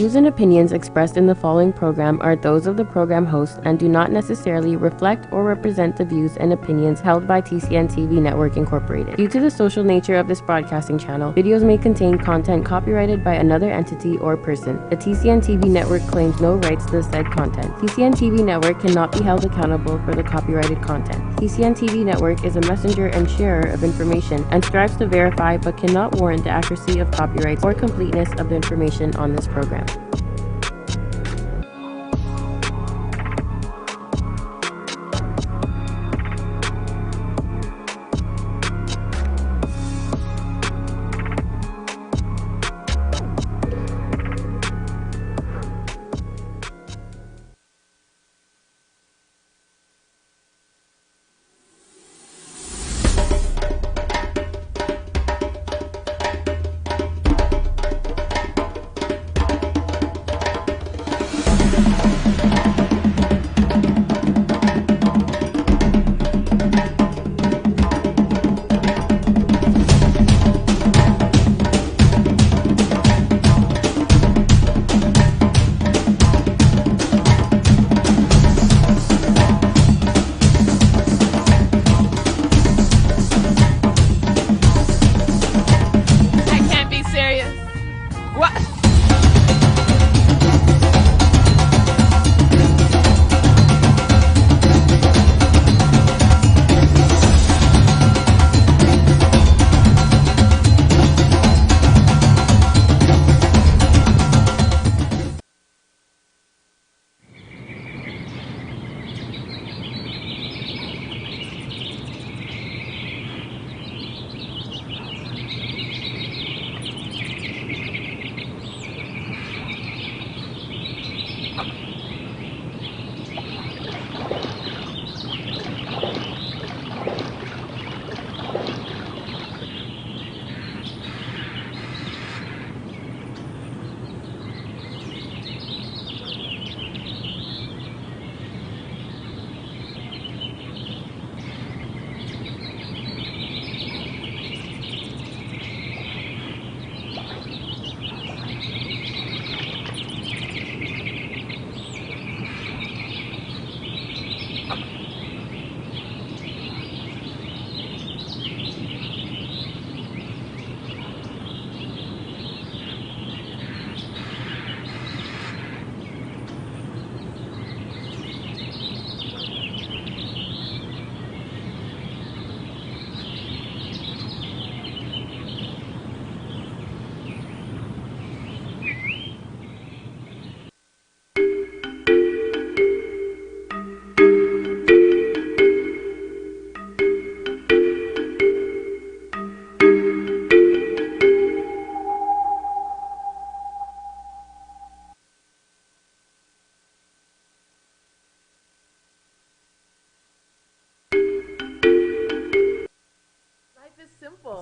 views and opinions expressed in the following program are those of the program host and do not necessarily reflect or represent the views and opinions held by TCNTV Network Incorporated. Due to the social nature of this broadcasting channel, videos may contain content copyrighted by another entity or person. The TCNTV Network claims no rights to the said content. TCNTV Network cannot be held accountable for the copyrighted content. TCNTV Network is a messenger and sharer of information and strives to verify but cannot warrant the accuracy of copyrights or completeness of the information on this program.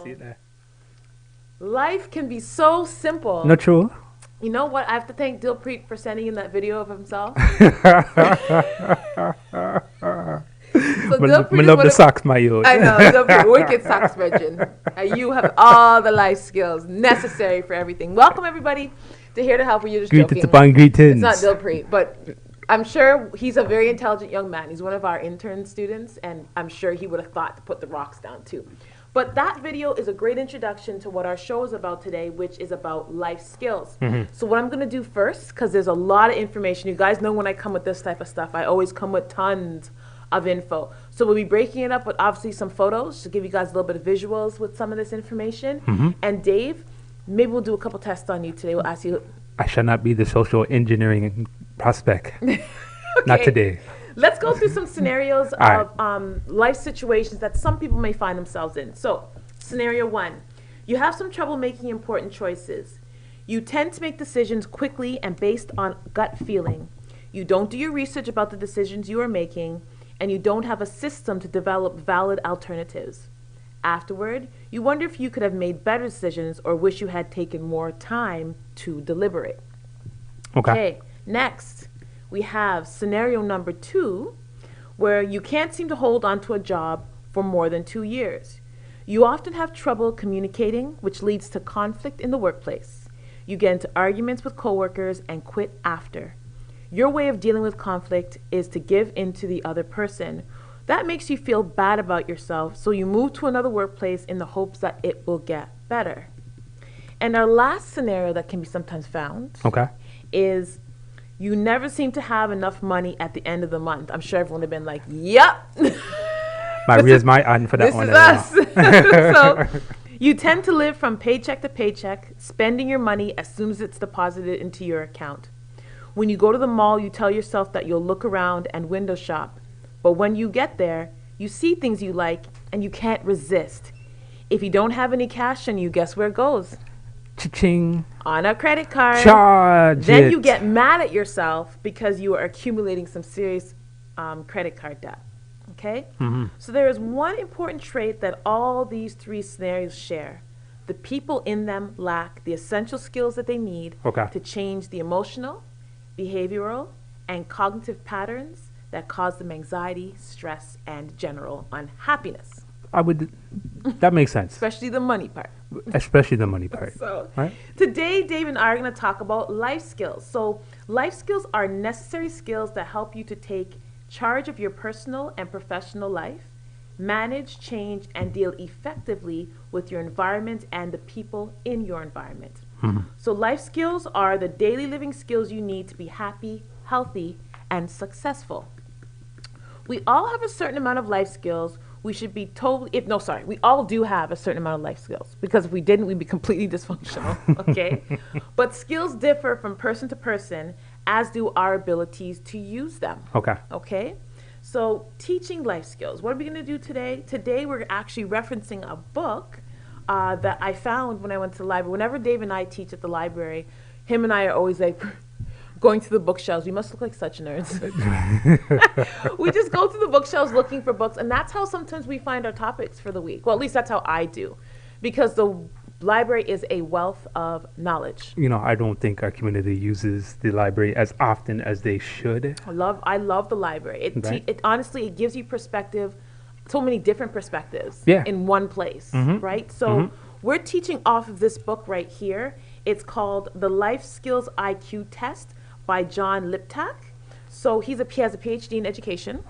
See that? Life can be so simple. Not true. You know what? I have to thank Dilpreet for sending in that video of himself. I love the socks, my youth. I know, Dilpreet, wicked socks virgin. You have all the life skills necessary for everything. Welcome, everybody, to Here to Help. You're just greetings joking. Upon greetings. It's not Dilpreet, but I'm sure he's a very intelligent young man. He's one of our intern students, and I'm sure he would have thought to put the rocks down, too. But that video is a great introduction to what our show is about today, which is about life skills. So what I'm going to do first, because there's a lot of information. You guys know when I come with this type of stuff, I always come with tons of info. So we'll be breaking it up with obviously some photos to give you guys a little bit of visuals with some of this information. And Dave, maybe we'll do a couple tests on you today. We'll ask you. I shall not be the social engineering prospect. Okay. Not today. Let's go through some scenarios of life situations that some people may find themselves in. So, scenario one, you have some trouble making important choices. You tend to make decisions quickly and based on gut feeling. You don't do your research about the decisions you are making, and you don't have a system to develop valid alternatives. Afterward, you wonder if you could have made better decisions or wish you had taken more time to deliberate. Okay, next. We have scenario number 2, where you can't seem to hold on to a job for more than 2 years. You often have trouble communicating, which leads to conflict in the workplace. You get into arguments with coworkers and quit after. Your way of dealing with conflict is to give in to the other person. That makes you feel bad about yourself, so you move to another workplace in the hopes that it will get better. And our last scenario that can be sometimes found is you never seem to have enough money at the end of the month. I'm sure everyone would have been like, yep. Raise my hand for that one. This is us. So you tend to live from paycheck to paycheck, spending your money as soon as it's deposited into your account. When you go to the mall, you tell yourself that you'll look around and window shop. But when you get there, you see things you like and you can't resist. If you don't have any cash on you, guess where it goes? Cha-ching. On a credit card. Charge Then it. you get mad at yourself because you are accumulating some serious credit card debt. Okay? So there is one important trait that all these three scenarios share. The people in them lack the essential skills that they need to change the emotional, behavioral, and cognitive patterns that cause them anxiety, stress, and general unhappiness. That makes sense. Especially the money part. Especially the money part. So right? Today, Dave and I are going to talk about life skills. So life skills are necessary skills that help you to take charge of your personal and professional life, manage, change, and deal effectively with your environment and the people in your environment. So life skills are the daily living skills you need to be happy, healthy, and successful. We all have a certain amount of life skills. We should be we all do have a certain amount of life skills, because if we didn't, we'd be completely dysfunctional, okay? But skills differ from person to person, as do our abilities to use them. Okay? So teaching life skills. What are we going to do today? Today we're actually referencing a book that I found when I went to the library. Whenever Dave and I teach at the library, him and I are always like going to the bookshelves. We must look like such nerds. We just go to the bookshelves looking for books, and that's how sometimes we find our topics for the week. Well, at least that's how I do, because the library is a wealth of knowledge. I don't think our community uses the library as often as they should. I love the library. It honestly, it gives you perspective, so many different perspectives in one place, right? So we're teaching off of this book right here. It's called The Life Skills IQ Test by John Liptak. So he has a PhD in education.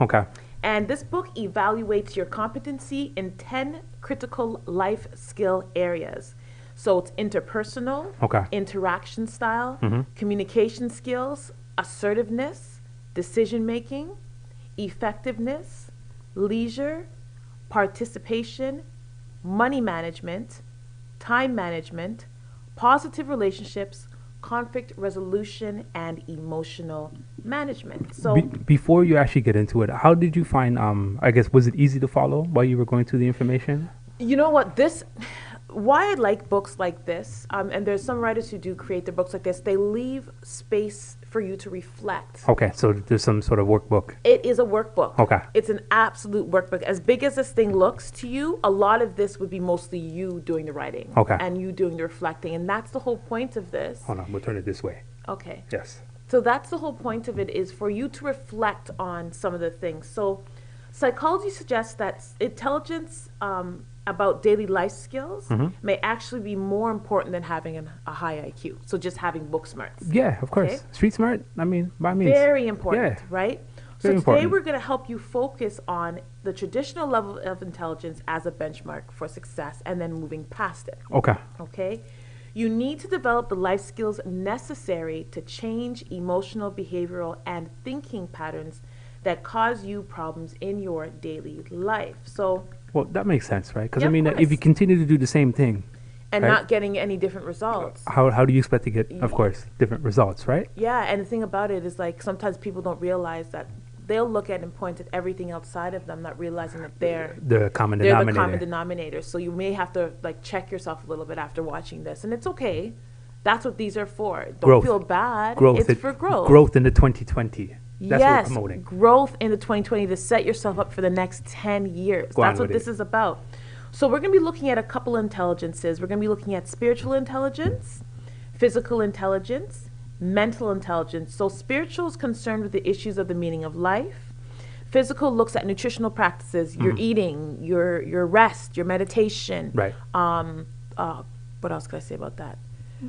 And this book evaluates your competency in 10 critical life skill areas. So it's interpersonal, interaction style, communication skills, assertiveness, decision making, effectiveness, leisure, participation, money management, time management, positive relationships, conflict resolution, and emotional management. So before you actually get into it, how did you find, I guess, was it easy to follow while you were going through the information? You know what, why I like books like this, and there's some writers who do create their books like this, they leave space for you to reflect. So there's some sort of workbook. It is a workbook. It's an absolute workbook. As big as this thing looks to you, a lot of this would be mostly you doing the writing and you doing the reflecting, and that's the whole point of this. Hold on, we'll turn it this way. Okay. Yes. So that's the whole point of it, is for you to reflect on some of the things. So psychology suggests that intelligence about daily life skills may actually be more important than having a high IQ. So just having book smarts. Yeah, of course. Street smart, by means. Very important, right? Very so today important. we're going to help you focus on the traditional level of intelligence as a benchmark for success, and then moving past it. Okay? You need to develop the life skills necessary to change emotional, behavioral, and thinking patterns that cause you problems in your daily life. So, well, that makes sense, right? Because if you course. continue to do the same thing and not getting any different results, how do you expect to get, of course, different results, right? Yeah, and the thing about it is, like, sometimes people don't realize that they'll look at and point at everything outside of them, not realizing that they're the common denominator. So you may have to check yourself a little bit after watching this, and it's okay. That's what these are for. Don't feel bad. It's for growth. Growth in the 2020. That's what we're promoting. Growth in the 2020 to set yourself up for the next 10 years. That's what this is about. So we're going to be looking at a couple intelligences. We're going to be looking at spiritual intelligence, physical intelligence, mental intelligence. So spiritual is concerned with the issues of the meaning of life. Physical looks at nutritional practices, your eating, your rest, your meditation. Right. What else could I say about that?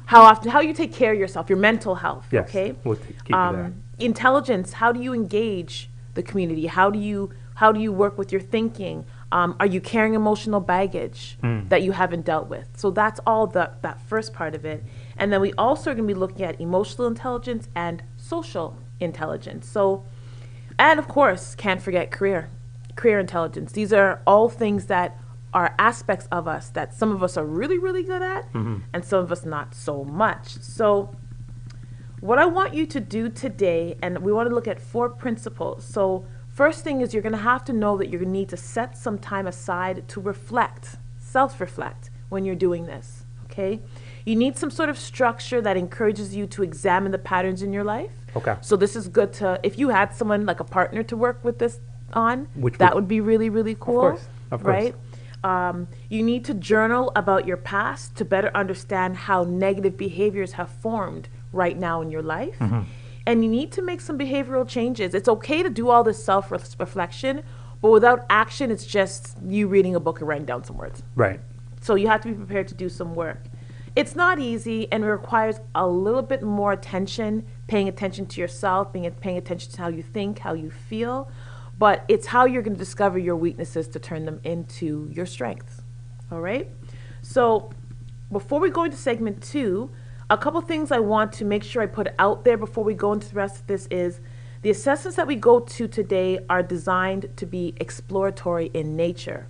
how you take care of yourself, your mental health. Yes, Okay. we'll keep that. Intelligence. How do you engage the community? How do you work with your thinking? Are you carrying emotional baggage that you haven't dealt with? So that's all that first part of it. And then we also are going to be looking at emotional intelligence and social intelligence. So, and of course, can't forget career intelligence. These are all things that are aspects of us that some of us are really, really good at, and some of us not so much. So what I want you to do today, and we want to look at 4 principles. So first thing is you're going to have to know that you're going to need to set some time aside to reflect, self-reflect when you're doing this, okay? You need some sort of structure that encourages you to examine the patterns in your life. Okay. So this is good to, if you had someone like a partner to work with this on, Which that would be really, really cool. Of course. Right? You need to journal about your past to better understand how negative behaviors have formed right now in your life. And you need to make some behavioral changes. It's okay to do all this self-reflection, but without action, it's just you reading a book and writing down some words. Right. So you have to be prepared to do some work. It's not easy, and it requires a little bit more attention, paying attention to yourself, paying attention to how you think, how you feel. But it's how you're going to discover your weaknesses to turn them into your strengths. All right? So before we go into segment 2, a couple things I want to make sure I put out there before we go into the rest of this is the assessments that we go to today are designed to be exploratory in nature.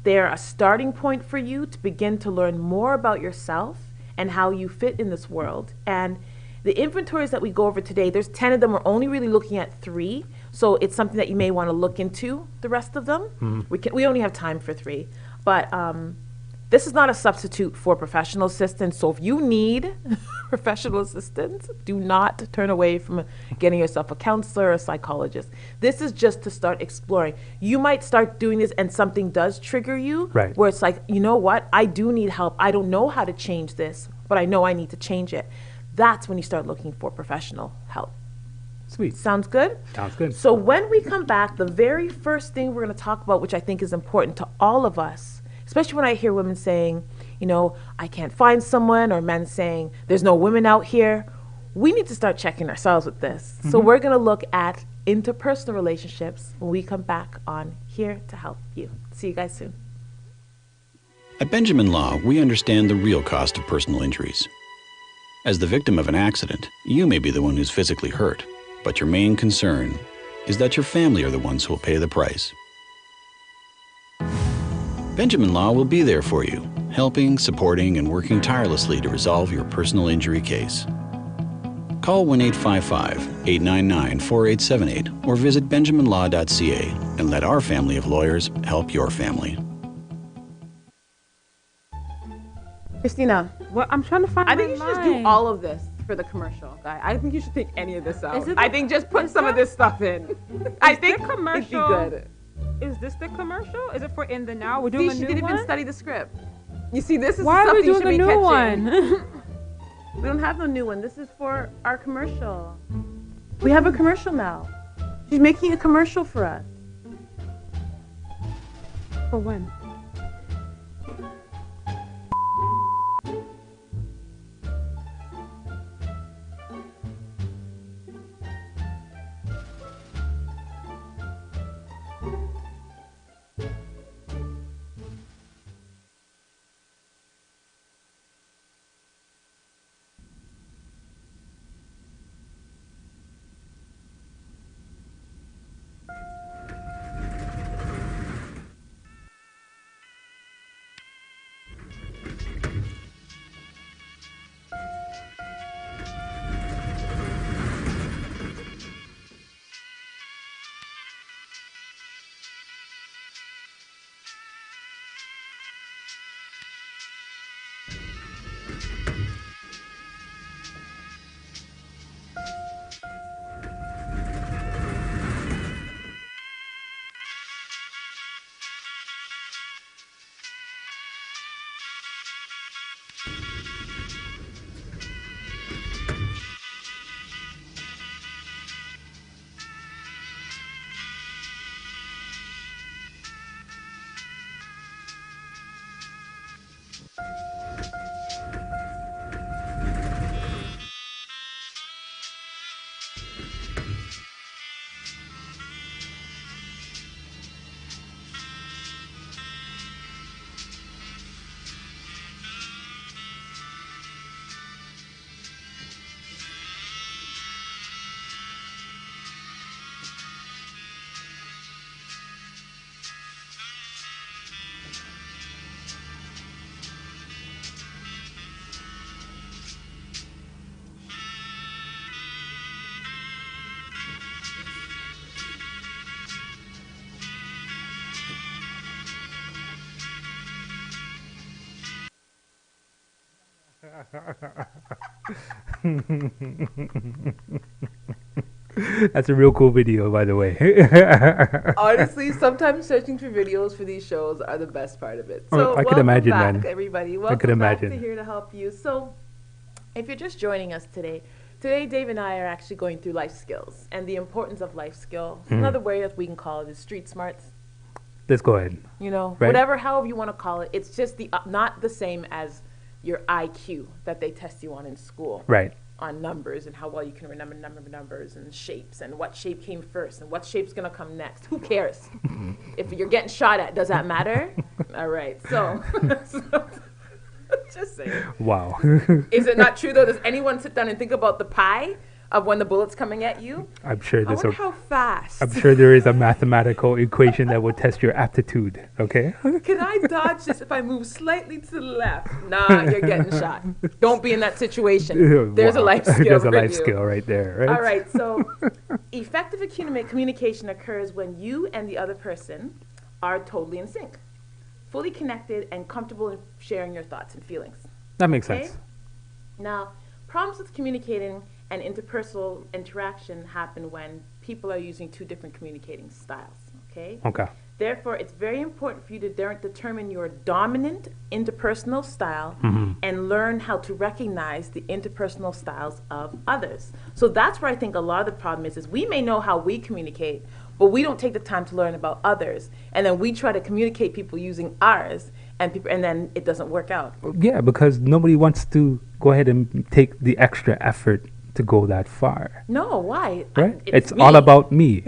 They are a starting point for you to begin to learn more about yourself and how you fit in this world. And the inventories that we go over today, there's 10 of them. We're only really looking at 3. So it's something that you may want to look into the rest of them. We only have time for 3. But this is not a substitute for professional assistance. So if you need professional assistance, do not turn away from getting yourself a counselor or a psychologist. This is just to start exploring. You might start doing this and something does trigger you, right, where it's like, you know what, I do need help. I don't know how to change this, but I know I need to change it. That's when you start looking for professional help. Sweet. Sounds good? Sounds good. So when we come back, the very first thing we're going to talk about, which I think is important to all of us, especially when I hear women saying, you know, I can't find someone, or men saying, there's no women out here. We need to start checking ourselves with this. So we're going to look at interpersonal relationships when we come back on Here to Help You. See you guys soon. At Benjamin Law, we understand the real cost of personal injuries. As the victim of an accident, you may be the one who's physically hurt, but your main concern is that your family are the ones who will pay the price. Benjamin Law will be there for you, helping, supporting, and working tirelessly to resolve your personal injury case. Call 1-855-899-4878 or visit benjaminlaw.ca and let our family of lawyers help your family. Christina, Well, I'm trying to find I think you my should just do line. all of this for the commercial, guy. I think you should take any of this out. Is it I the- think just put is some of that- this stuff in. I Is think the it'd be commercial- good. Is this the commercial? Is it for In the Now? We're See, doing she a new didn't one? even study the script. You see, this is Why the are we stuff you doing should a be new catching. one? We don't have no new one. This is for our commercial. We have a commercial now. She's making a commercial for us. For when? That's a real cool video, by the way. Honestly, sometimes searching for videos for these shows are the best part of it. Oh, So I could welcome imagine, back, man. everybody. I could Welcome back imagine. to Here to Help You. So if you're just joining us today, Dave and I are actually going through life skills and the importance of life skills. Another way that we can call it is street smarts. Let's go ahead. You know, Right. whatever, however you want to call it. It's just not the same as your IQ that they test you on in school. Right. On numbers and how well you can remember numbers and shapes and what shape came first and what shape's going to come next. Who cares? If you're getting shot at, does that matter? All right. So just saying. Wow. Is it not true, though? Does anyone sit down and think about the pi of when the bullet's coming at you? I'm sure I there's wonder how fast. I'm sure there is a mathematical equation that will test your aptitude. Okay. Can I dodge this if I move slightly to the left? Nah, you're getting shot. Don't be in that situation. There's a Wow. life skill. There's a for life you. skill right there. Right. All right, so effective communication occurs when you and the other person are totally in sync, fully connected, and comfortable in sharing your thoughts and feelings. That makes Okay? sense. Now, problems with communicating and interpersonal interaction happen when people are using two different communicating styles, okay? Okay. Therefore, it's very important for you to determine your dominant interpersonal style and learn how to recognize the interpersonal styles of others. So that's where I think a lot of the problem is we may know how we communicate, but we don't take the time to learn about others. And then we try to communicate people using ours, and then it doesn't work out. Yeah, because nobody wants to go ahead and take the extra effort to go that far. No, why? Right? It's me. all about me.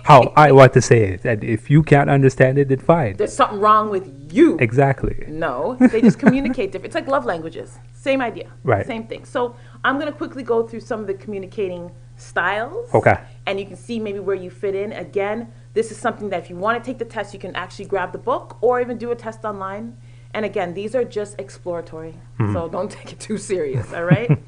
How I want to say it. And if you can't understand it, then fine. There's something wrong with you. Exactly. No, they just communicate different. It's like love languages. Same idea. Right. Same thing. So I'm going to quickly go through some of the communicating styles. Okay. And you can see maybe where you fit in. Again, this is something that if you want to take the test, you can actually grab the book or even do a test online. And again, these are just exploratory. So don't take it too serious, all right?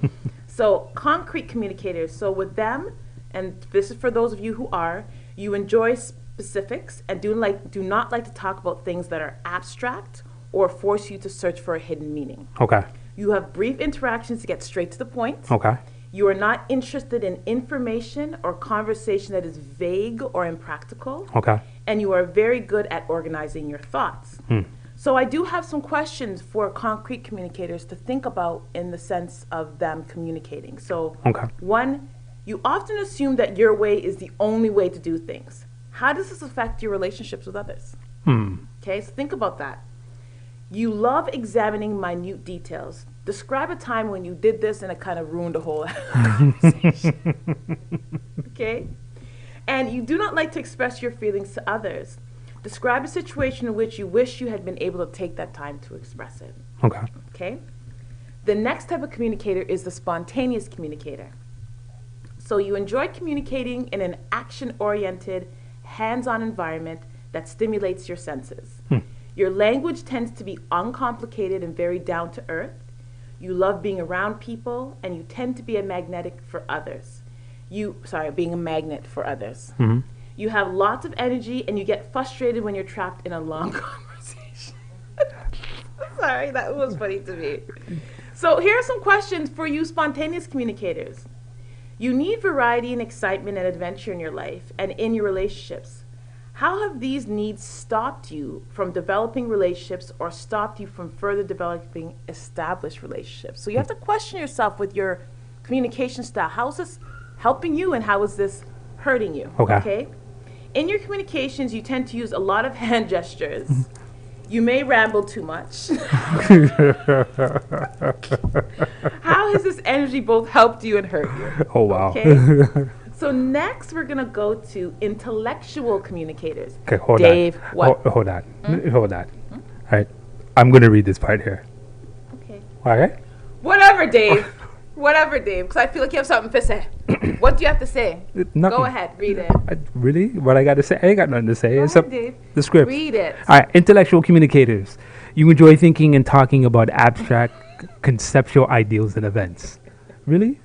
So concrete communicators. So with them, and this is for those of you who are, you enjoy specifics and do not like to talk about things that are abstract or force you to search for a hidden meaning. Okay. You have brief interactions to get straight to the point. Okay. You are not interested in information or conversation that is vague or impractical. Okay. And you are very good at organizing your thoughts. So I do have some questions for concrete communicators to think about in the sense of them communicating. So Okay. one, you often assume that your way is the only way to do things. How does this affect your relationships with others? Okay, so think about that. You love examining minute details. Describe a time when you did this and it kind of ruined the whole conversation. Okay? And you do not like to express your feelings to others. Describe a situation in which you wish you had been able to take that time to express it. Okay. Okay? The next type of communicator is the spontaneous communicator. So you enjoy communicating in an action-oriented, hands-on environment that stimulates your senses. Your language tends to be uncomplicated and very down-to-earth. You love being around people, and you tend to be being a magnet for others. You have lots of energy, and you get frustrated when you're trapped in a long conversation. Sorry, that was funny to me. So here are some questions for you spontaneous communicators. You need variety and excitement and adventure in your life and in your relationships. How have these needs stopped you from developing relationships or stopped you from further developing established relationships? So you have to question yourself with your communication style. How is this helping you and how is this hurting you? Okay. In your communications, you tend to use a lot of hand gestures. You may ramble too much. How has this energy both helped you and hurt you? Oh, wow. Okay. So next, we're gonna go to intellectual communicators. Okay, hold Dave, on. what? Hold on. Hold on. All right. I'm going to read this part here. Okay. All right? Whatever, Dave. Whatever, Dave. Because I feel like you have something to say. What do you have to say? Nothing. Go ahead, read it. Really? What I got to say? I ain't got nothing to say. Go It's up ahead, Dave. the script. Read it. All right. Intellectual communicators. You enjoy thinking and talking about abstract, conceptual ideals and events. Really?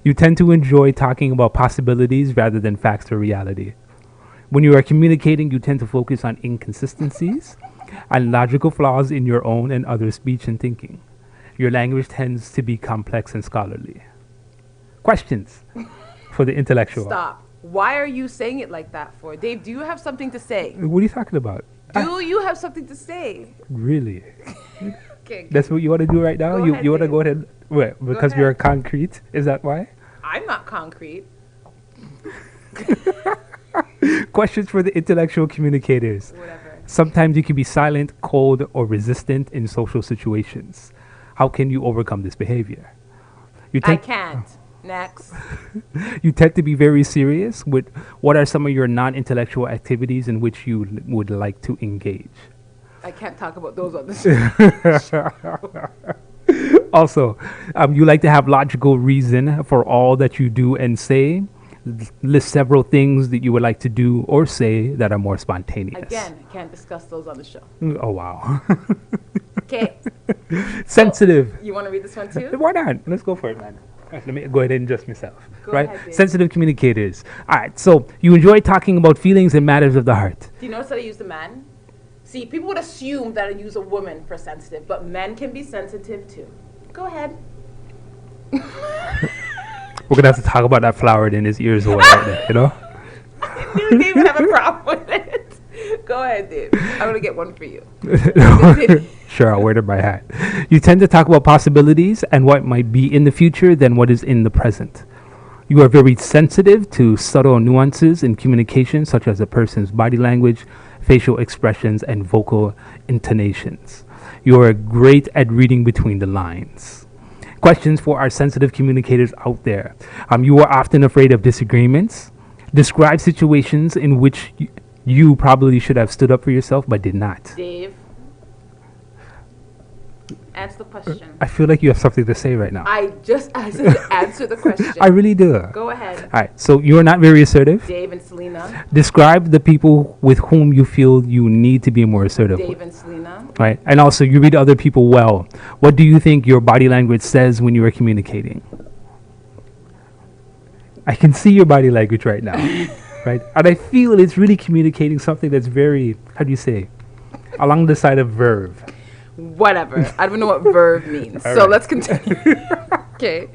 You tend to enjoy talking about possibilities rather than facts or reality. When you are communicating, you tend to focus on inconsistencies and logical flaws in your own and others' speech and thinking. Your language tends to be complex and scholarly. Questions for the intellectual. Stop. Why are you saying it like that for? Dave, do you have something to say? What are you talking about? Do you have something to say? Really? Okay. That's what you want to do right now? Go You ahead, want to Dave. go ahead? Wait, because you're ahead. concrete? Is that why? I'm not concrete. Questions for the intellectual communicators. Whatever. Sometimes you can be silent, cold, or resistant in social situations. How can you overcome this behavior? You I tend, can't. Next. you tend to be very serious. With what are some of your non-intellectual activities in which you would like to engage? I can't talk about those on this. Also, you like to have logical reason for all that you do and say. List several things that you would like to do or say that are more spontaneous. Again, I can't discuss those on the show. Oh, wow. Okay. Sensitive. You want to read this one too? Why not? Let's go for it, man. All right, let me go ahead and adjust myself. Go right? ahead, Dave. Sensitive communicators. All right. So you enjoy talking about feelings and matters of the heart. Do you notice that I use the man? See, people would assume that I use a woman for sensitive, but men can be sensitive too. Go ahead. We're gonna have to talk about that flower in his ears or whatever, you know? I knew Dave would have a problem with it. Go ahead, Dave. I'm going to get one for you. Sure, I'll wear it in my hat. You tend to talk about possibilities and what might be in the future than what is in the present. You are very sensitive to subtle nuances in communication, such as a person's body language, facial expressions, and vocal intonations. You are great at reading between the lines. Questions for our sensitive communicators out there. You are often afraid of disagreements. Describe situations in which you probably should have stood up for yourself but did not. Dave, answer the question. I feel like you have something to say right now. I just asked you to answer the question. I really do. Go ahead. All right, so you are not very assertive. Dave and Selena. Describe the people with whom you feel you need to be more assertive Dave with. and Selena. Right, and also you read other people well. What do you think your body language says when you are communicating? I can see your body language right now, right? And I feel it's really communicating something that's very, how do you say, along the side of verve. Whatever. I don't even know what verb means. So right. let's continue. Okay.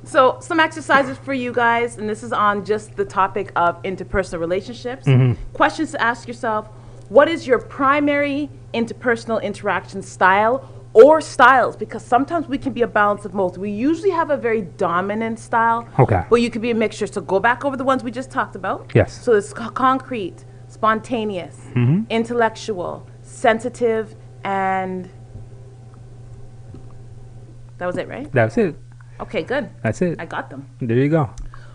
So some exercises for you guys, and this is on just the topic of interpersonal relationships. Questions to ask yourself. What is your primary interpersonal interaction style or styles? Because sometimes we can be a balance of both. We usually have a very dominant style. Okay. But you could be a mixture. So go back over the ones we just talked about. Yes. So it's concrete, spontaneous, intellectual, sensitive, and that was it, right? That's it. Okay, good. That's it. I got them. There you go.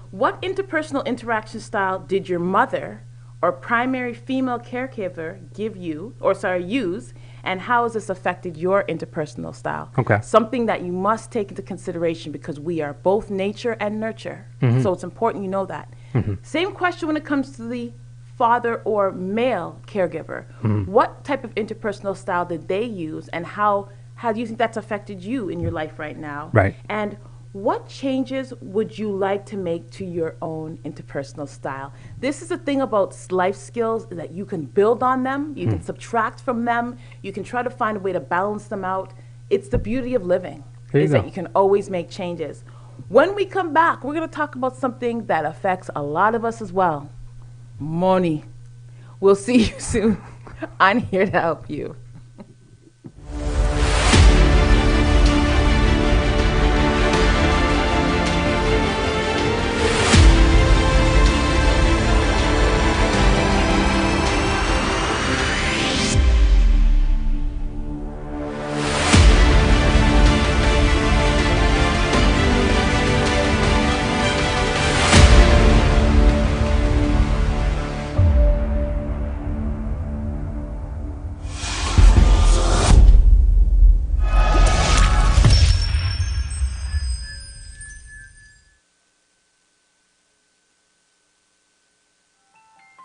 What interpersonal interaction style did your mother or primary female caregiver use, and how has this affected your interpersonal style? Okay. Something that you must take into consideration because we are both nature and nurture. So it's important you know that. Same question when it comes to the father or male caregiver. What type of interpersonal style did they use, and how do you think that's affected you in your life right now? Right. And what changes would you like to make to your own interpersonal style? This is the thing about life skills, is that you can build on them, you can subtract from them, you can try to find a way to balance them out. It's the beauty of living, There you is go. that you can always make changes. When we come back, we're going to talk about something that affects a lot of us as well. Money. We'll see you soon. I'm here to help you.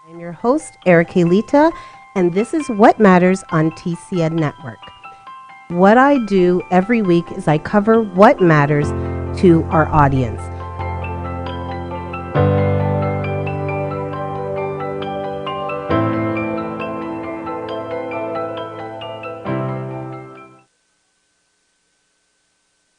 I'm your host, Eric Halita, and this is What Matters on TCN Network. What I do every week is I cover what matters to our audience.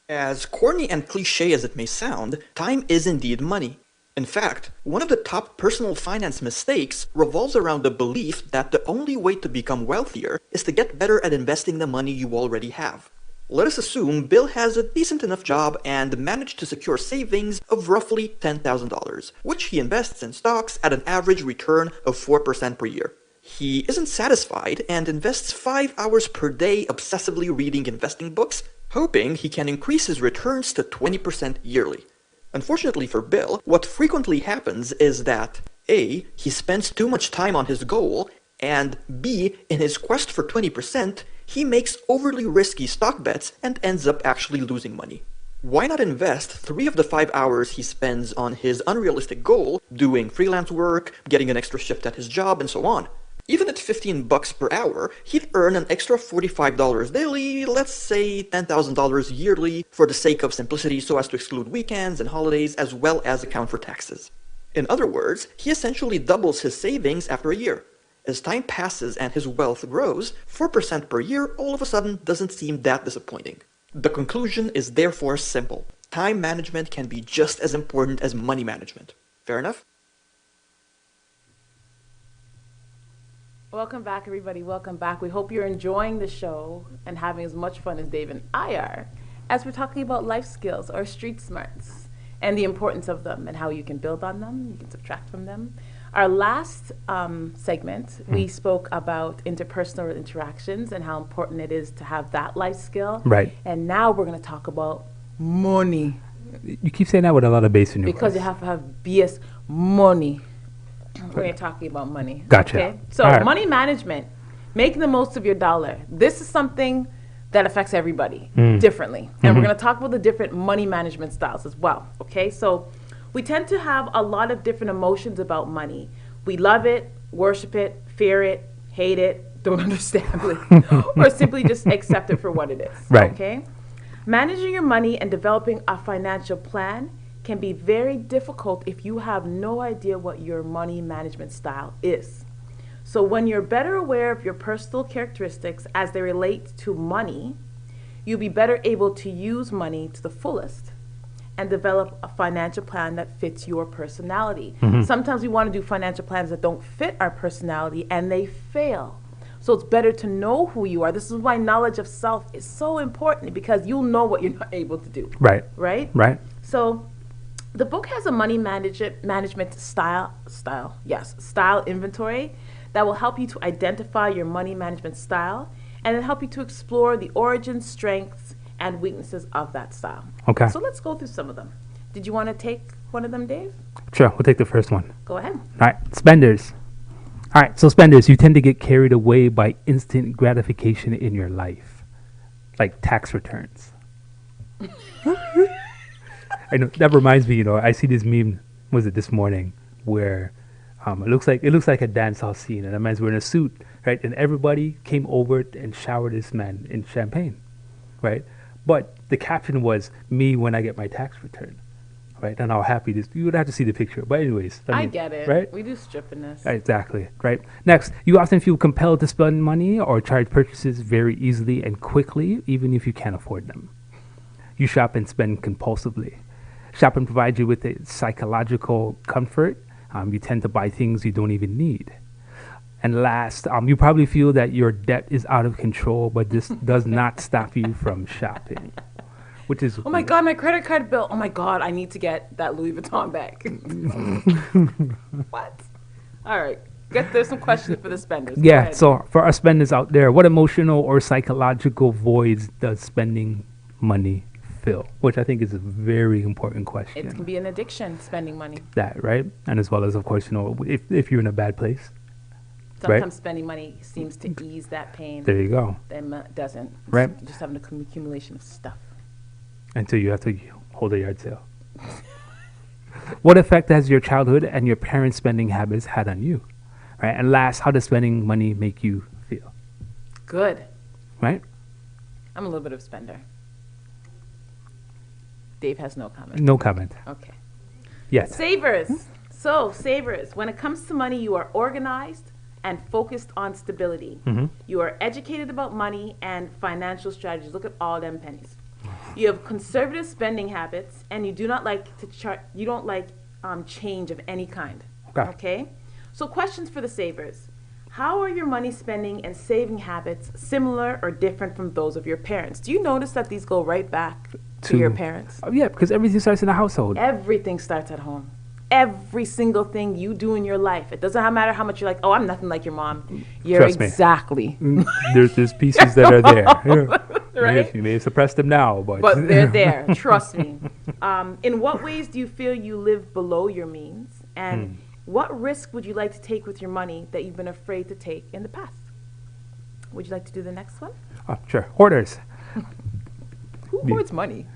As corny and cliche as it may sound, time is indeed money. In fact, one of the top personal finance mistakes revolves around the belief that the only way to become wealthier is to get better at investing the money you already have. Let us assume Bill has a decent enough job and managed to secure savings of roughly $10,000, which he invests in stocks at an average return of 4% per year. He isn't satisfied and invests 5 hours per day obsessively reading investing books, hoping he can increase his returns to 20% yearly. Unfortunately for Bill, what frequently happens is that A. He spends too much time on his goal, and B. In his quest for 20%, he makes overly risky stock bets and ends up actually losing money. Why not invest 3 of the 5 hours he spends on his unrealistic goal, doing freelance work, getting an extra shift at his job, and so on? Even at $15 per hour, he'd earn an extra $45 daily, let's say $10,000 yearly, for the sake of simplicity so as to exclude weekends and holidays as well as account for taxes. In other words, he essentially doubles his savings after a year. As time passes and his wealth grows, 4% per year all of a sudden doesn't seem that disappointing. The conclusion is therefore simple. Time management can be just as important as money management. Fair enough? Welcome back, everybody. Welcome back. We hope you're enjoying the show and having as much fun as Dave and I are as we're talking about life skills or street smarts and the importance of them and how you can build on them, you can subtract from them. Our last segment, we spoke about interpersonal interactions and how important it is to have that life skill. Right. And now we're going to talk about money. You keep saying that with a lot of bass in your Because voice. you have to have BS money. We're talking about money. Gotcha. Okay. So All right. money management, making the most of your dollar. This is something that affects everybody differently. And we're going to talk about the different money management styles as well. Okay. So we tend to have a lot of different emotions about money. We love it, worship it, fear it, hate it, don't understand it, or simply just accept it for what it is. Right. Okay. Managing your money and developing a financial plan can be very difficult if you have no idea what your money management style is. So when you're better aware of your personal characteristics as they relate to money, you'll be better able to use money to the fullest and develop a financial plan that fits your personality. Sometimes we want to do financial plans that don't fit our personality and they fail. So it's better to know who you are. This is why knowledge of self is so important, because you'll know what you're not able to do. Right. Right? Right. So the book has a money management style inventory that will help you to identify your money management style and then help you to explore the origins, strengths, and weaknesses of that style. Okay. So let's go through some of them. Did you want to take one of them, Dave? Sure. We'll take the first one. Go ahead. All right. Spenders. All right. So spenders, you tend to get carried away by instant gratification in your life, like tax returns. I know that reminds me. I see this meme. Was it this morning where it looks like a dance hall scene, and a man's wearing a suit, right? And everybody came over and showered this man in champagne, right? But the caption was "Me when I get my tax return," right? And how happy this. You would have to see the picture, but anyways, I get it. right? We do stripping this. Exactly, right? Next, you often feel compelled to spend money or charge purchases very easily and quickly, even if you can't afford them. You shop and spend compulsively. Shopping provides you with a psychological comfort. You tend to buy things you don't even need. And last, you probably feel that your debt is out of control, but this does not stop you from shopping, which is... Oh my God, my credit card bill. Oh my God, I need to get that Louis Vuitton bag. What? All right. There's some questions for the spenders. Go Yeah, ahead. so for our spenders out there, what emotional or psychological voids does spending money fill? Which I think is a very important question. It can be an addiction, spending money. That, right? And as well as, of course, if you're in a bad place, Sometimes right? spending money seems to ease that pain. There you go. Then doesn't. Right. It's just having a accumulation of stuff. Until you have to hold a yard sale. What effect has your childhood and your parents' spending habits had on you? Right? And last, how does spending money make you feel? Good. Right? I'm a little bit of a spender. Dave has no comment. No comment. Okay. Yes. Savers. So, savers, when it comes to money, you are organized and focused on stability. You are educated about money and financial strategies. Look at all them pennies. You have conservative spending habits, and you do not like to you don't like change of any kind. Okay? So questions for the savers. How are your money spending and saving habits similar or different from those of your parents? Do you notice that these go right back to your parents? Yeah, because everything starts in the household. Everything starts at home. Every single thing you do in your life. It doesn't matter how much you're like, oh, I'm nothing like your mom. You're Trust me. exactly. There's pieces that are there. Yeah. Right? You may have suppressed them now, But they're there. Trust me. In what ways do you feel you live below your means? And what risk would you like to take with your money that you've been afraid to take in the past? Would you like to do the next one? Sure. Hoarders. Who hoards money?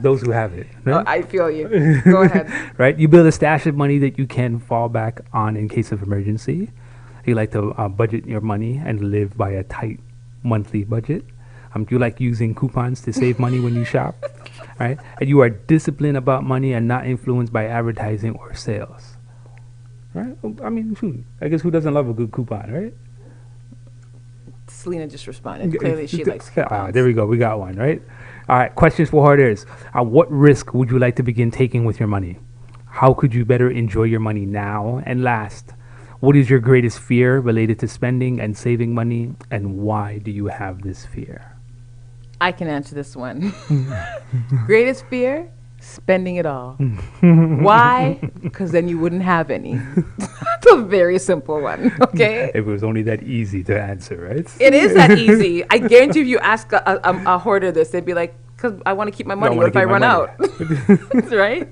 Those who have it. Right? Oh, I feel you. Go ahead. Right? You build a stash of money that you can fall back on in case of emergency. You like to budget your money and live by a tight monthly budget. You like using coupons to save money when you shop, right? And you are disciplined about money and not influenced by advertising or sales, right? I mean, I guess who doesn't love a good coupon, right? Selena just responded. Clearly, she likes coupons. There we go. We got one, right? All right. Questions for hoarders. What risk would you like to begin taking with your money? How could you better enjoy your money now? And last, what is your greatest fear related to spending and saving money? And why do you have this fear? I can answer this one. Greatest fear? Spending it all. Why? Because then you wouldn't have any. That's a very simple one, okay? If it was only that easy to answer, right? It is that easy. I guarantee if you ask a hoarder this, they'd be like, because I want to keep my money. What if I run out? Right?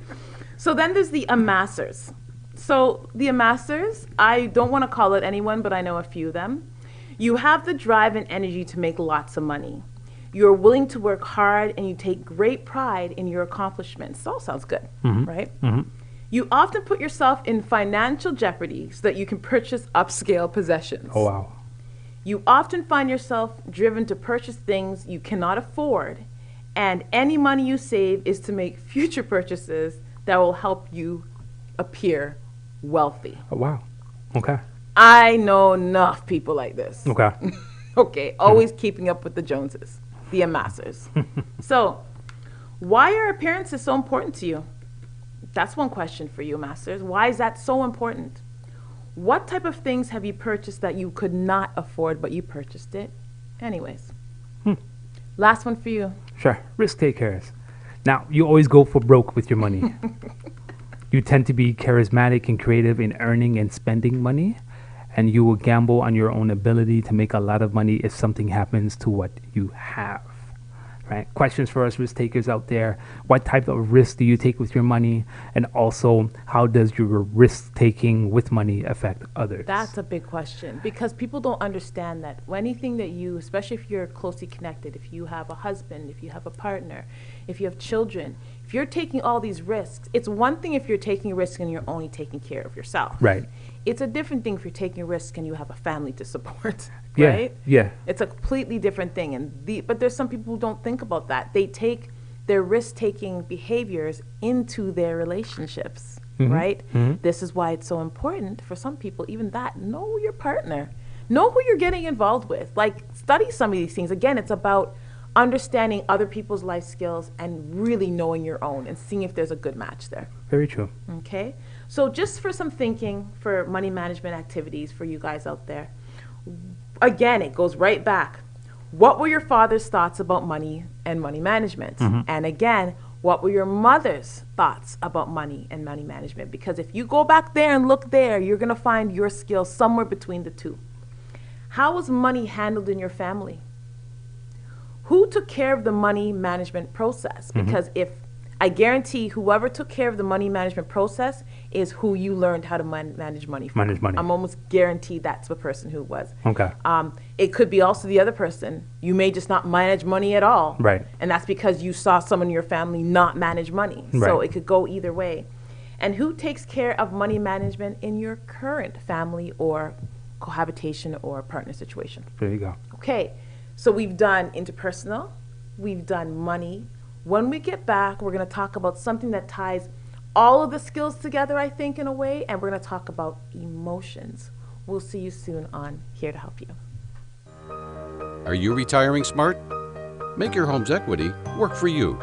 So then there's the amassers. So the amassers, I don't want to call it anyone, but I know a few of them. You have the drive and energy to make lots of money. You're willing to work hard and you take great pride in your accomplishments. It all sounds good, right? You often put yourself in financial jeopardy so that you can purchase upscale possessions. Oh, wow. You often find yourself driven to purchase things you cannot afford, and any money you save is to make future purchases that will help you appear wealthy. Oh, wow. Okay. I know enough people like this. Okay. Okay, always keeping up with the Joneses. The amassers. So, why are appearances so important to you? That's one question for you, amassers. Why is that so important? What type of things have you purchased that you could not afford, but you purchased it anyways? Last one for you. Sure. Risk takers. Now, you always go for broke with your money. You tend to be charismatic and creative in earning and spending money. And you will gamble on your own ability to make a lot of money if something happens to what you have, right? Questions for us risk takers out there. What type of risk do you take with your money? And also, how does your risk taking with money affect others? That's a big question because people don't understand that anything that you, especially if you're closely connected, if you have a husband, if you have a partner, if you have children, if you're taking all these risks, it's one thing if you're taking a risk and you're only taking care of yourself. Right. It's a different thing if you're taking a risk and you have a family to support, Yeah, right? yeah. It's a completely different thing. But there's some people who don't think about that. They take their risk-taking behaviors into their relationships, right? This is why it's so important for some people, even that, know your partner. Know who you're getting involved with. Like, study some of these things. Again, it's about understanding other people's life skills and really knowing your own and seeing if there's a good match there. Very true. Okay? So just for some thinking for money management activities for you guys out there, again, it goes right back. What were your father's thoughts about money and money management? And again, what were your mother's thoughts about money and money management? Because if you go back there and look there, you're going to find your skills somewhere between the two. How was money handled in your family? Who took care of the money management process? Because if I guarantee whoever took care of the money management process is who you learned how to manage money from. Manage money. I'm almost guaranteed that's the person who was. Okay. It could be also the other person. You may just not manage money at all. Right. And that's because you saw someone in your family not manage money. So Right. it could go either way. And who takes care of money management in your current family or cohabitation or partner situation? There you go. Okay, so we've done interpersonal, we've done money. When we get back, we're going to talk about something that ties all of the skills together, I think, in a way, and we're going to talk about emotions. We'll see you soon on Here to Help You. Are you retiring smart? Make your home's equity work for you.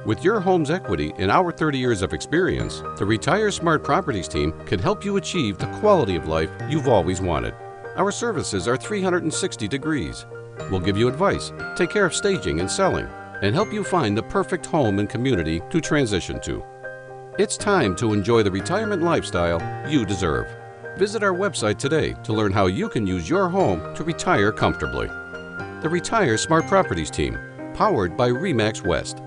With your home's equity and our 30 years of experience, the Retire Smart Properties team can help you achieve the quality of life you've always wanted. Our services are 360 degrees. We'll give you advice, take care of staging and selling, and help you find the perfect home and community to transition to. It's time to enjoy the retirement lifestyle you deserve. Visit our website today to learn how you can use your home to retire comfortably. The Retire Smart Properties team, powered by RE/MAX West.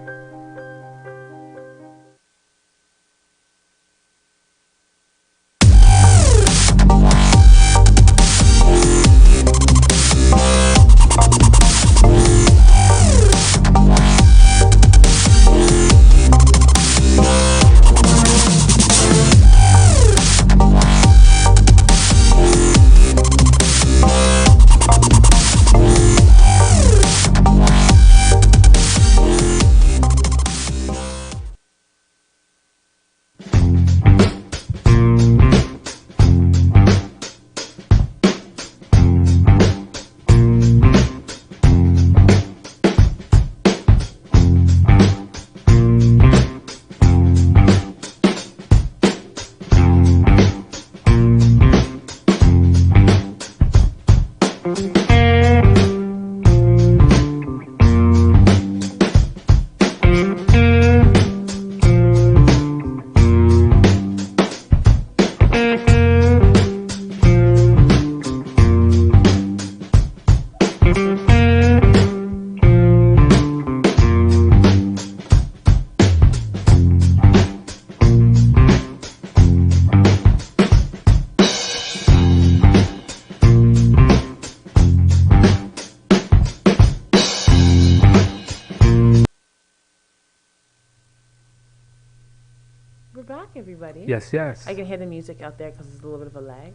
We're back, everybody. Yes, yes. I can hear the music out there because there's a little bit of a lag.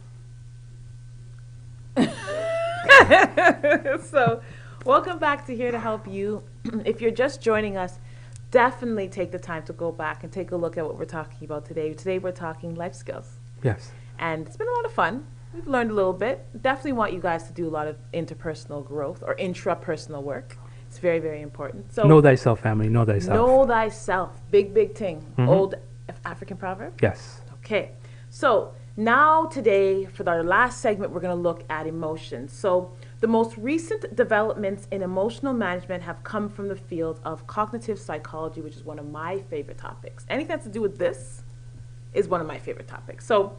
So, welcome back to Here to Help You. If you're just joining us, definitely take the time to go back and take a look at what we're talking about today. Today, we're talking life skills. Yes. And it's been a lot of fun. We've learned a little bit. Definitely want you guys to do a lot of interpersonal growth or intrapersonal work. It's very, very important. So Know thyself, family. Know thyself. know thyself. Big, big thing. Mhm. Old African proverb? Yes. Okay. So now today, for our last segment, we're going to look at emotions. So the most recent developments in emotional management have come from the field of cognitive psychology, which is one of my favorite topics. Anything that's to do with this is one of my favorite topics. So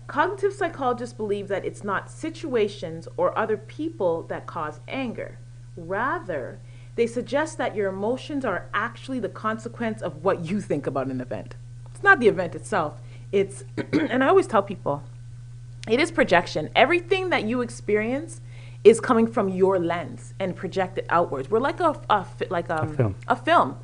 cognitive psychologists believe that it's not situations or other people that cause anger. Rather, they suggest that your emotions are actually the consequence of what you think about an event. It's not the event itself. It's, and I always tell people, it is projection. Everything that you experience is coming from your lens and projected outwards. We're like a film. A film.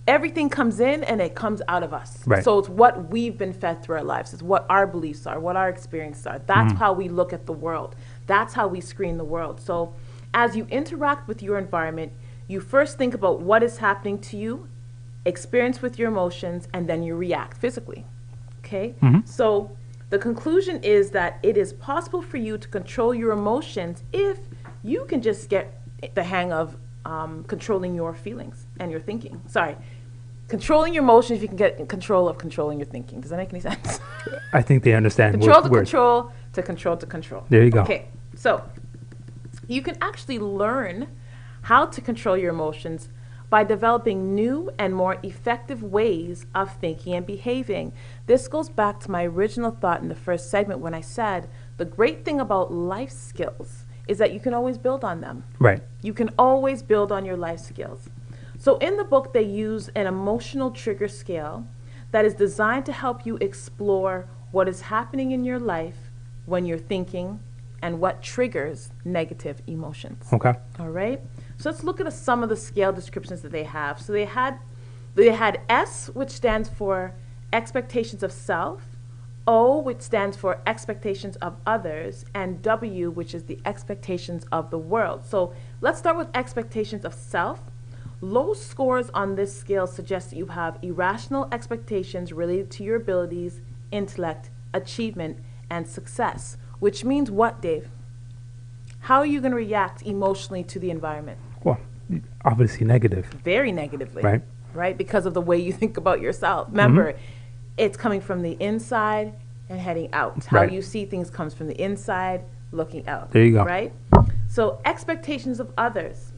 Everything comes in and it comes out of us. Right. So it's what we've been fed through our lives. It's what our beliefs are, what our experiences are. That's how we look at the world. That's how we screen the world. So as you interact with your environment, you first think about what is happening to you, experience with your emotions, and then you react physically. Okay? So the conclusion is that it is possible for you to control your emotions if you can just get the hang of controlling your feelings and your thinking. Sorry. Controlling your emotions, if you can get in control of controlling your thinking. Does that make any sense? I think they understand. Control to words. control to control to control. There you go. Okay. So you can actually learn how to control your emotions by developing new and more effective ways of thinking and behaving. This goes back to my original thought in the first segment when I said the great thing about life skills is that you can always build on them. Right. You can always build on your life skills. So in the book, they use an emotional trigger scale that is designed to help you explore what is happening in your life when you're thinking and what triggers negative emotions. Okay. All right. So let's look at some of the scale descriptions that they have. So they had S, which stands for expectations of self, O, which stands for expectations of others, and W, which is the expectations of the world. So let's start with expectations of self. Low scores on this scale suggest that you have irrational expectations related to your abilities, intellect, achievement, and success. Which means what, Dave? How are you going to react emotionally to the environment? Well, Obviously negative, very negatively. right? Right? Because of the way you think about yourself. Remember, it's coming from the inside and heading out. How Right. you see things comes from the inside, looking out. There you go. Right? So, expectations of others.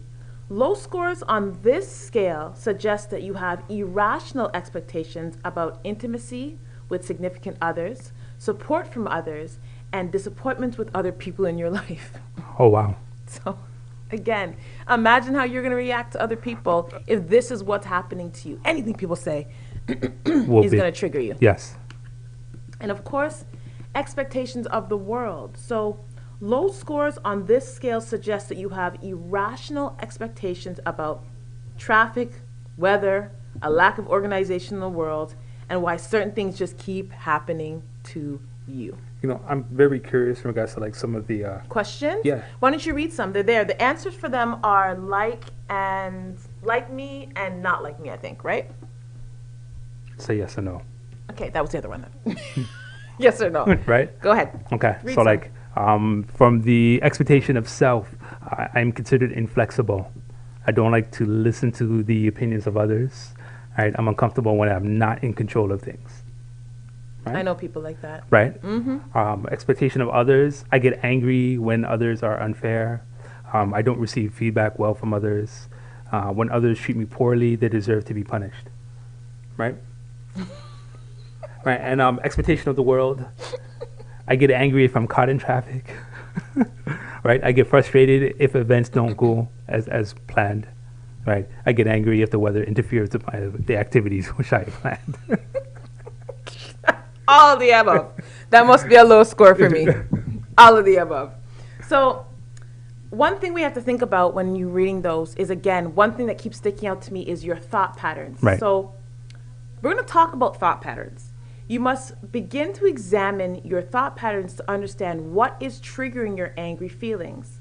Low scores on this scale suggest that you have irrational expectations about intimacy with significant others, support from others, and disappointments with other people in your life. Oh, wow. So, again, imagine how you're going to react to other people if this is what's happening to you. Anything people say Will is be. going to trigger you. Yes. And of course, expectations of the world. So, low scores on this scale suggest that you have irrational expectations about traffic, weather, a lack of organization in the world, and why certain things just keep happening to you. You know, I'm very curious in regards to like some of the Questions? Yeah. Why don't you read some? They're there. The answers for them are like me and not like me, I think, right? say yes or no. Okay, that was the other one then. Yes or no? Right? Go ahead. Okay. Read So some. like from the expectation of self, I'm considered inflexible. I don't like to listen to the opinions of others. Right? I'm uncomfortable when I'm not in control of things. Right? I know people like that. Right? Expectation of others. I get angry when others are unfair. I don't receive feedback well from others. When others treat me poorly, they deserve to be punished. Right? Right. And expectation of the world. I get angry if I'm caught in traffic. Right? I get frustrated if events don't go as planned. Right? I get angry if the weather interferes with the activities which I planned. All of the above. That must be a low score for me. All of the above. So, one thing we have to think about when you're reading those is, again, one thing that keeps sticking out to me is your thought patterns. Right. So, we're going to talk about thought patterns. You must begin to examine your thought patterns to understand what is triggering your angry feelings.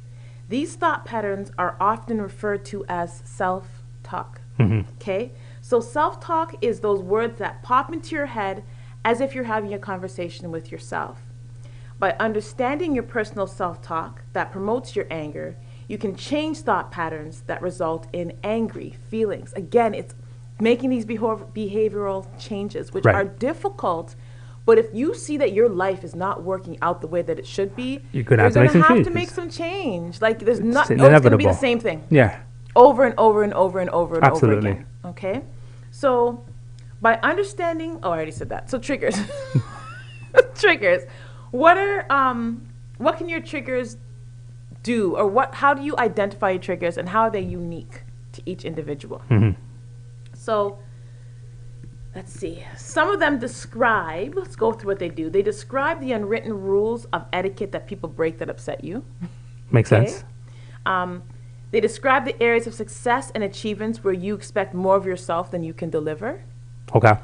These thought patterns are often referred to as self-talk. Okay? So, self-talk is those words that pop into your head as if you're having a conversation with yourself. By understanding your personal self-talk that promotes your anger, you can change thought patterns that result in angry feelings. Again, it's making these behavioral changes, which Right. are difficult, but if you see that your life is not working out the way that it should be, You're gonna have to make some have to changes. make some change. Like, there's not, It's it's going to be inevitable. the same thing Yeah. over and over and over and over and Absolutely. over again. Okay? So, by understanding, I already said that. So, triggers. Triggers. What can your triggers do, or how do you identify your triggers, and how are they unique to each individual? So, let's see. Some of them describe, let's go through what they do. They describe the unwritten rules of etiquette that people break that upset you. Makes Okay. sense. They describe the areas of success and achievements where you expect more of yourself than you can deliver. Okay.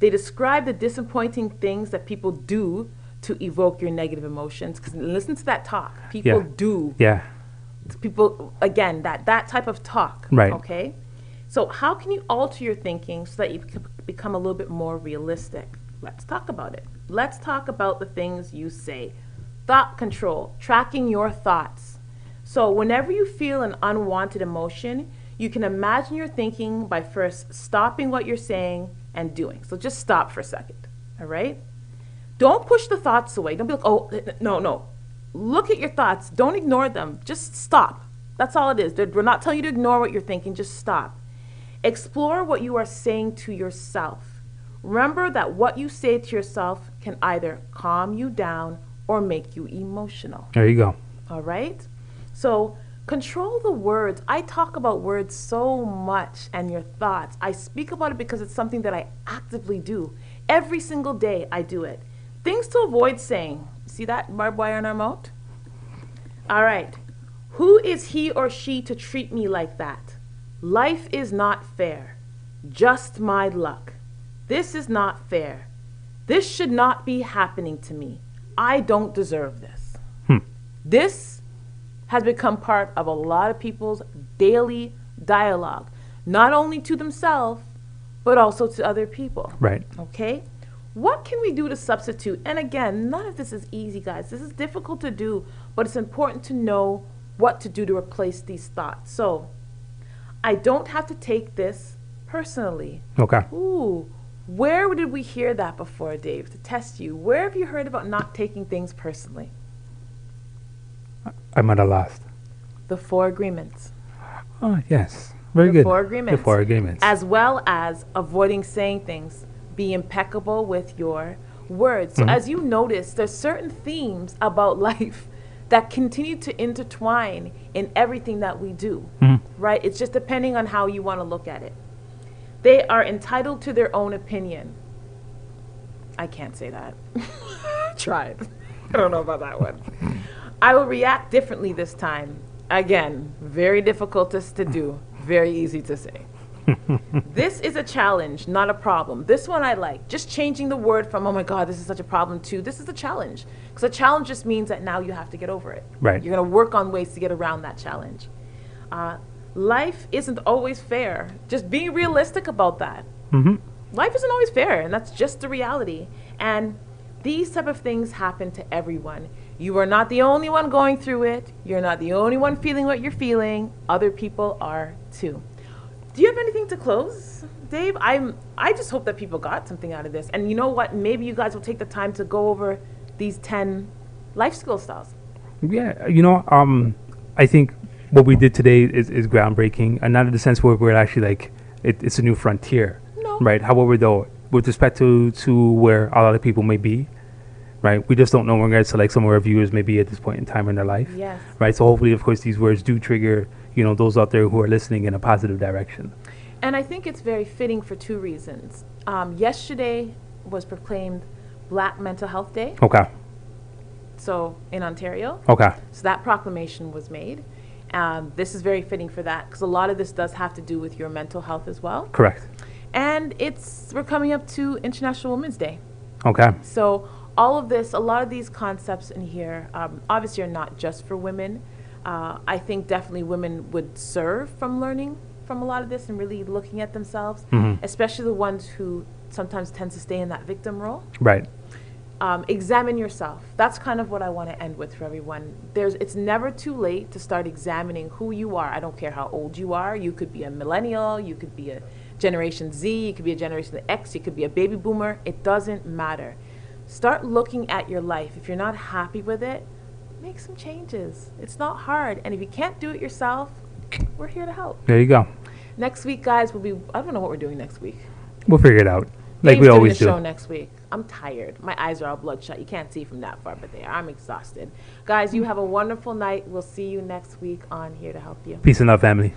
They describe the disappointing things that people do to evoke your negative emotions. Because listen to that talk. People Yeah. do. Yeah. People, again, that type of talk. Right. Okay? So how can you alter your thinking so that you can become a little bit more realistic? Let's talk about it. Let's talk about the things you say. Thought control, tracking your thoughts. So whenever you feel an unwanted emotion, you can imagine your thinking by first stopping what you're saying and doing. So just stop for a second, all right? Don't push the thoughts away. Don't be like, oh, no. Look at your thoughts. Don't ignore them. Just stop. That's all it is. We're not telling you to ignore what you're thinking. Just stop. Explore what you are saying to yourself. Remember that what you say to yourself can either calm you down or make you emotional. There you go. All right? So control the words. I talk about words so much and your thoughts. I speak about it because it's something that I actively do. Every single day I do it. Things to avoid saying. See that barbed wire in our moat? All right. Who is he or she to treat me like that? Life is not fair. Just my luck. This is not fair. This should not be happening to me. I don't deserve this. This has become part of a lot of people's daily dialogue, not only to themselves, but also to other people. Right. Okay? What can we do to substitute? And again, none of this is easy, guys. This is difficult to do, but it's important to know what to do to replace these thoughts. So, I don't have to take this personally. Okay. Ooh, where did we hear that before, Dave, to test you? Where have you heard about not taking things personally? I'm at a loss. The 4 agreements. Oh, yes. Very The good. 4 agreements. The 4 agreements. As well as avoiding saying things. Be impeccable with your words. So as you notice, there's certain themes about life that continue to intertwine in everything that we do, right? It's just depending on how you want to look at it. They are entitled to their own opinion. I can't say that. Tried. I don't know about that one. I will react differently this time. Again, very difficult to do, very easy to say. This is a challenge, not a problem. This one I like. Just changing the word from, oh my God, this is such a problem, to this is a challenge. Because a challenge just means that now you have to get over it. Right. You're going to work on ways to get around that challenge. Life isn't always fair. Just being realistic about that. Life isn't always fair, and that's just the reality. And these type of things happen to everyone. You are not the only one going through it. You're not the only one feeling what you're feeling. Other people are too. Do you have anything to close, Dave? I just hope that people got something out of this. And you know what? Maybe you guys will take the time to go over these 10 life skill styles. Yeah, I think what we did today is groundbreaking, and not in the sense where we're actually like it's a new frontier, No. right? However, though, with respect to where a lot of people may be, right? We just don't know in regards to like some of our viewers may be at this point in time in their life, Yes. right? So hopefully, of course, these words do trigger those out there who are listening in a positive direction. And I think it's very fitting for 2 reasons. Yesterday was proclaimed Black Mental Health Day. Okay. So in Ontario. Okay. So that proclamation was made. This is very fitting for that because a lot of this does have to do with your mental health as well. Correct. And we're coming up to International Women's Day. Okay. So all of this, a lot of these concepts in here, obviously are not just for women. I think definitely women would serve from learning from a lot of this and really looking at themselves, especially the ones who sometimes tend to stay in that victim role. Right. Examine yourself. That's kind of what I want to end with for everyone. It's never too late to start examining who you are. I don't care how old you are. You could be a millennial. You could be a Generation Z. You could be a Generation X. You could be a baby boomer. It doesn't matter. Start looking at your life. If you're not happy with it, make some changes. It's not hard. And if you can't do it yourself, we're here to help. There you go. Next week, guys, I don't know what we're doing next week. We'll figure it out. Like Dave's we doing always the do. show next week. I'm tired. My eyes are all bloodshot. You can't see from that far, but they are. I'm exhausted. Guys, you have a wonderful night. We'll see you next week on Here to Help You. Peace and love, family.